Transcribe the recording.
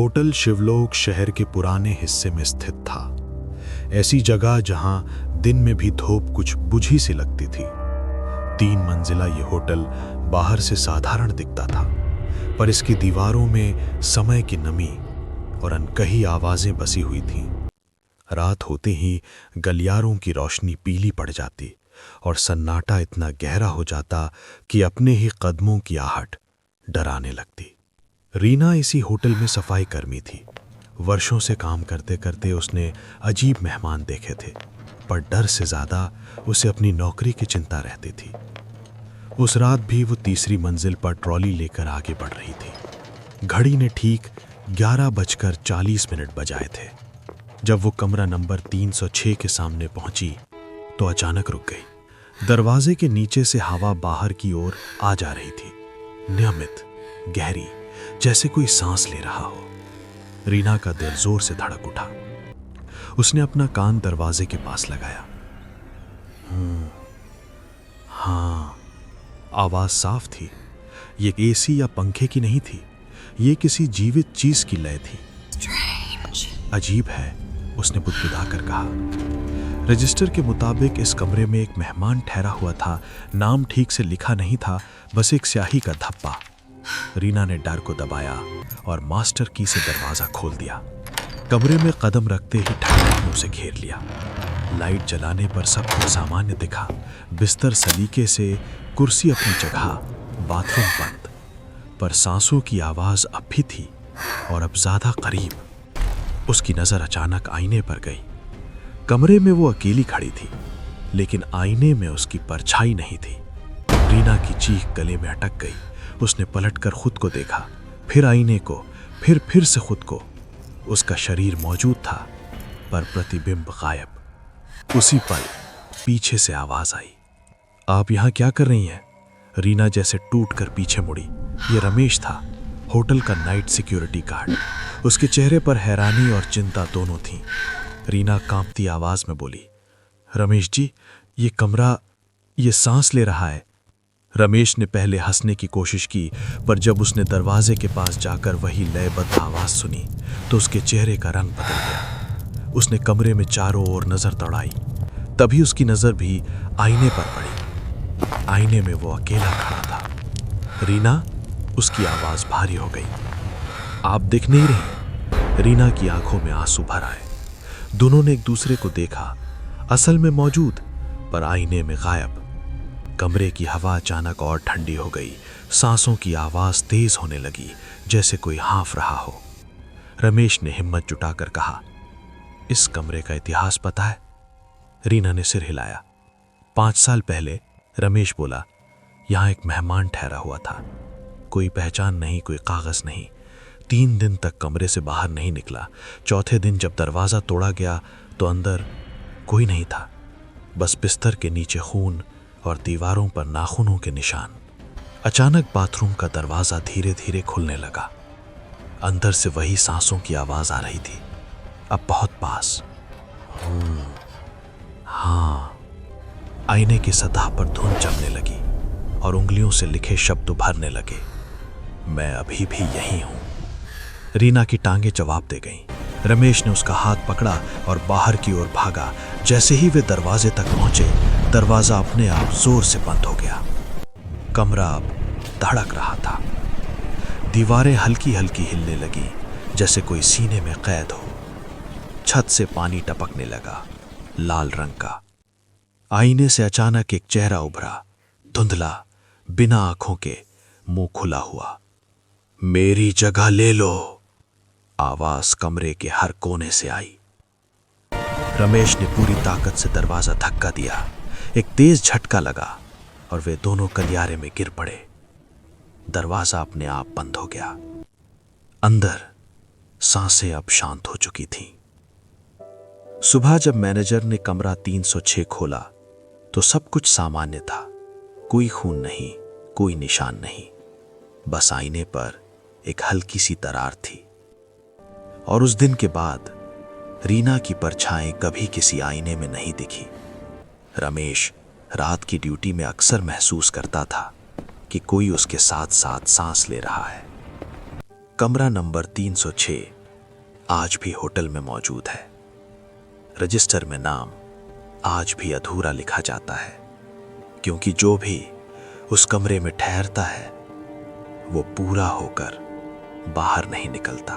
Hotel Shivlok शहर के पुराने हिस्से में स्थित था। ऐसी जगह जहां दिन में भी धूप कुछ बुझी सी लगती थी। 3 मंजिला ये होटल बाहर से साधारण दिखता था, पर इसकी दीवारों में समय की नमी और अनकही आवाजें बसी हुई थीं। रात होते ही गलियारों की रोशनी पीली पड़ जाती और सन्नाटा इतना गहरा हो जाता कि अपने ही कदमों की आहट डराने लगती। रीना इसी होटल में सफाई कर्मी थी। वर्षों से काम करते करते उसने अजीब मेहमान देखे थे, पर डर से ज्यादा उसे अपनी नौकरी की चिंता रहती थी। उस रात भी वो तीसरी मंजिल पर ट्रॉली लेकर आगे बढ़ रही थी। घड़ी ने ठीक 11:40 बजाए थे। जब वो कमरा नंबर 306 के सामने पहुंची तो अचानक रुक गई। दरवाजे के नीचे से हवा बाहर की ओर आ जा रही थी, नियमित, गहरी, जैसे कोई सांस ले रहा हो। रीना का दिल जोर से धड़क उठा। उसने अपना कान दरवाजे के पास लगाया। हाँ, आवाज साफ थी। ये एसी या पंखे की नहीं थी, ये किसी जीवित चीज की लय थी। अजीब है, उसने बुदबुदाकर कहा। रजिस्टर के मुताबिक इस कमरे में एक मेहमान ठहरा हुआ था। नाम ठीक से लिखा नहीं था, बस एक स्याही का धब्बा। रीना ने डर को दबाया और मास्टर की से दरवाजा खोल दिया। कमरे में कदम रखते ही ठंडक ने उसे घेर लिया। लाइट जलाने पर सब कुछ सामान्य दिखा। बिस्तर सलीके से, कुर्सी अपनी जगह, बाथरूम बंद, पर सांसों की आवाज अब भी थी और अब ज्यादा करीब। उसकी नजर अचानक आईने पर गई। कमरे में वो अकेली खड़ी थी, लेकिन आईने में उसकी परछाई नहीं थी। रीना की चीख गले में अटक गई। उसने पलटकर खुद को देखा, फिर आईने को, फिर से खुद को। उसका शरीर मौजूद था, पर प्रतिबिंब गायब। उसी पल पीछे से आवाज आई, आप यहां क्या कर रही हैं? रीना जैसे टूटकर पीछे मुड़ी। ये रमेश था, होटल का नाइट सिक्योरिटी गार्ड। उसके चेहरे पर हैरानी और चिंता दोनों थीं। रीना कांपती आवाज में बोली, रमेश जी, ये कमरा, ये सांस ले रहा है। रमेश ने पहले हंसने की कोशिश की, पर जब उसने दरवाजे के पास जाकर वही लयबद्ध आवाज सुनी तो उसके चेहरे का रंग बदल गया। उसने कमरे में चारों ओर नजर दौड़ाई। तभी उसकी नजर भी आईने पर पड़ी। आईने में वो अकेला खड़ा था। रीना, उसकी आवाज भारी हो गई, आप दिख नहीं रही। रीना की आंखों में आंसू भर आए। दोनों ने एक दूसरे को देखा, असल में मौजूद, पर आईने में गायब। कमरे की हवा अचानक और ठंडी हो गई। सांसों की आवाज तेज होने लगी, जैसे कोई हाँफ रहा हो। रमेश ने हिम्मत जुटाकर कहा, इस कमरे का इतिहास पता है? रीना ने सिर हिलाया। 5 साल पहले, रमेश बोला, यहां एक मेहमान ठहरा हुआ था। कोई पहचान नहीं, कोई कागज नहीं। 3 दिन तक कमरे से बाहर नहीं निकला। चौथे दिन जब दरवाजा तोड़ा गया तो अंदर कोई नहीं था, बस बिस्तर के नीचे खून और दीवारों पर नाखूनों के निशान। अचानक बाथरूम का दरवाजा धीरे धीरे खुलने लगा। अंदर से वही सांसों की आवाज आ रही थी, अब बहुत पास। हाँ। आईने की सतह पर धुंध जमने लगी और उंगलियों से लिखे शब्द उभरने लगे, मैं अभी भी यही हूं। रीना की टांगें जवाब दे गईं। रमेश ने उसका हाथ पकड़ा और बाहर की ओर भागा। जैसे ही वे दरवाजे तक पहुंचे, दरवाजा अपने आप जोर से बंद हो गया। कमरा अब धड़क रहा था। दीवारें हल्की हल्की हिलने लगी, जैसे कोई सीने में कैद हो। छत से पानी टपकने लगा, लाल रंग का। आईने से अचानक एक चेहरा उभरा, धुंधला, बिना आंखों के, मुंह खुला हुआ। मेरी जगह ले लो, आवाज कमरे के हर कोने से आई। रमेश ने पूरी ताकत से दरवाजा धक्का दिया। एक तेज झटका लगा और वे दोनों गलियारे में गिर पड़े। दरवाजा अपने आप बंद हो गया। अंदर सांसें अब शांत हो चुकी थीं। सुबह जब मैनेजर ने कमरा 306 खोला तो सब कुछ सामान्य था। कोई खून नहीं, कोई निशान नहीं, बस आईने पर एक हल्की सी दरार थी। और उस दिन के बाद रीना की परछाई कभी किसी आईने में नहीं दिखी। रमेश रात की ड्यूटी में अक्सर महसूस करता था कि कोई उसके साथ साथ सांस ले रहा है। कमरा नंबर 306 आज भी होटल में मौजूद है। रजिस्टर में नाम आज भी अधूरा लिखा जाता है, क्योंकि जो भी उस कमरे में ठहरता है वो पूरा होकर बाहर नहीं निकलता।